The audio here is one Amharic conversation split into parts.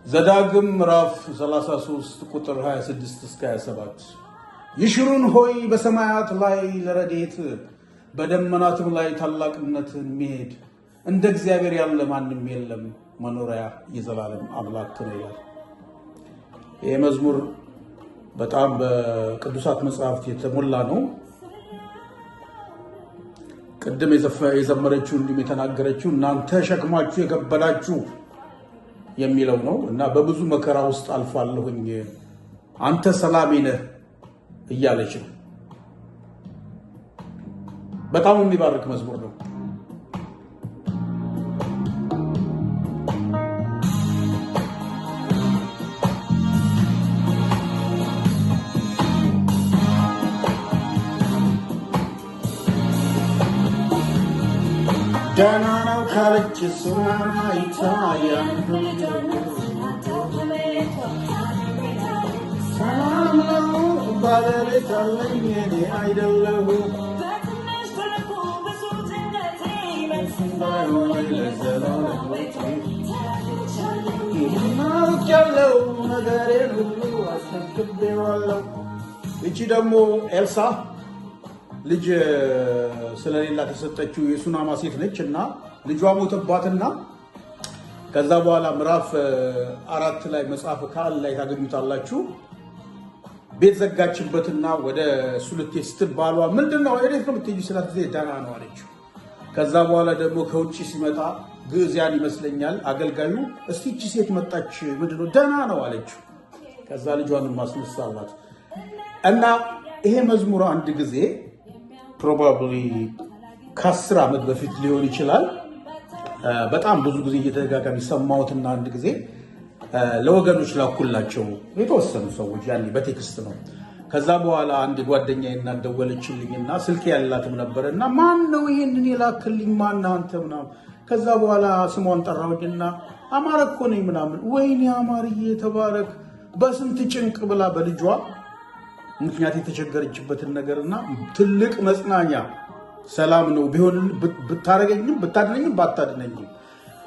ዘዳግም ምዕራፍ 33 ቁጥር 26 እስከ 27 ይሽሩን ሆይ በሰማያት ላይ ለረድኤት በደመናትም ላይ ታላቅነትን የሚሄድ እንደ እግዚአብሔር ያለ ማንም የለም፣ መኖሪያ የዘላለም አምላክ ነው ይላል። ይህ መዝሙር በጣም በቅዱሳት መጽሐፍት የተሞላ ነው። ቅድም የዘመረችው እንዲሁም የተናገረችው እናንተ ሸክማችሁ የከበዳችሁ የሚለው ነው እና በብዙ መከራ ውስጥ አልፋለሁኝ አንተ ሰላሜ ነህ እያለች ነው። በጣም የሚባርክ መዝሙር ነው። ደህና ነው ካለች እሱማ ይታያል። ሰላም ነው ባለቤት አለኝ እኔ አይደለሁ ያለው ነገሬን ሁሉ አስረክቤዋለሁ። እቺ ደግሞ ኤልሳ ልጅ ስለሌላ ተሰጠችው የሱናማ ሴት ነች እና ልጇ ሞተባትና ከዛ በኋላ ምዕራፍ 4 ላይ መጽሐፍ ካል ላይ ታገኙታላችሁ። ቤት ዘጋችበትና ወደ እሱ ልትሄድ ስትል ባሏ ምንድነው እሬት ነው የምትሄጂው ስላት ጊዜ ደህና ነው አለችው። ከዛ በኋላ ደግሞ ከውጭ ሲመጣ ግዕዝያን ይመስለኛል አገልጋዩ እስቲ እቺ ሴት መጣች ምንድነው ደህና ነው አለችው። ከዛ ልጇን ማስነሳላት እና ይሄ መዝሙር አንድ ጊዜ ፕሮባብሊ ከ10 ዓመት በፊት ሊሆን ይችላል በጣም ብዙ ጊዜ እየተደጋጋሚ ሰማሁትና አንድ ጊዜ ለወገኖች ላኩላቸው የተወሰኑ ሰዎች ያኔ በቴክስት ነው። ከዛ በኋላ አንድ ጓደኛዬ እና ደወለችልኝና ስልክ ያላትም ነበርና ማን ነው ይሄንን የላክልኝ ማን አንተ ምናምን። ከዛ በኋላ ስሟን ጠራሁኝና አማረ እኮ ነኝ ምናምን። ወይኔ አማርዬ ተባረክ በስንት ጭንቅ ብላ በልጇ ምክንያት የተቸገረችበትን ነገርና ትልቅ መጽናኛ ሰላም ነው ቢሆን ብታረገኝም ብታድነኝም ባታድነኝም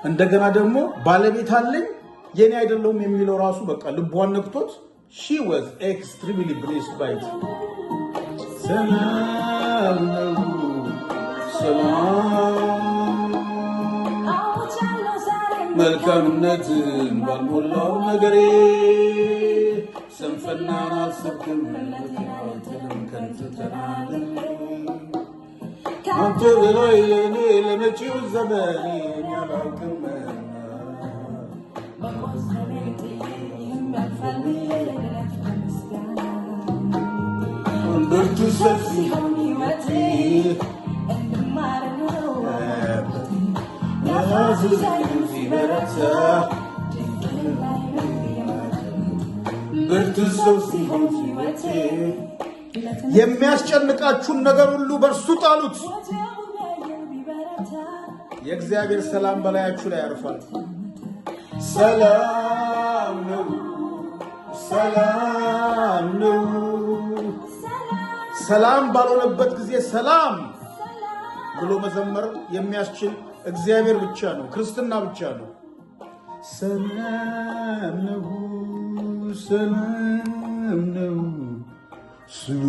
እንደገና ደግሞ ባለቤት አለኝ የኔ አይደለም የሚለው ራሱ በቃ ልቧን ነክቶት she was extremely blessed by it። ሰላም መልካምነትን ባልሞላው ነገሬ ስንፍናን አልሰብክም መልካምነትን ከንቱ ተናግሬ አንተ በላይ ለእኔ ለመጪው ዘመን ያላውቅም ብርቱ ሰፊ ሕይወቴ ያዙዘኝ ሲበረታ ብርቱ ሰው ሲሆን ሕይወቴ የሚያስጨንቃችሁን ነገር ሁሉ በእርሱ ጣሉት። የእግዚአብሔር ሰላም በላያችሁ ላይ ያርፋል። ሰላም ነው፣ ሰላም ነው። ሰላም ባልሆነበት ጊዜ ሰላም ብሎ መዘመር የሚያስችል እግዚአብሔር ብቻ ነው፣ ክርስትና ብቻ ነው። ሰላም ነው፣ ሰላም ነው ስሉ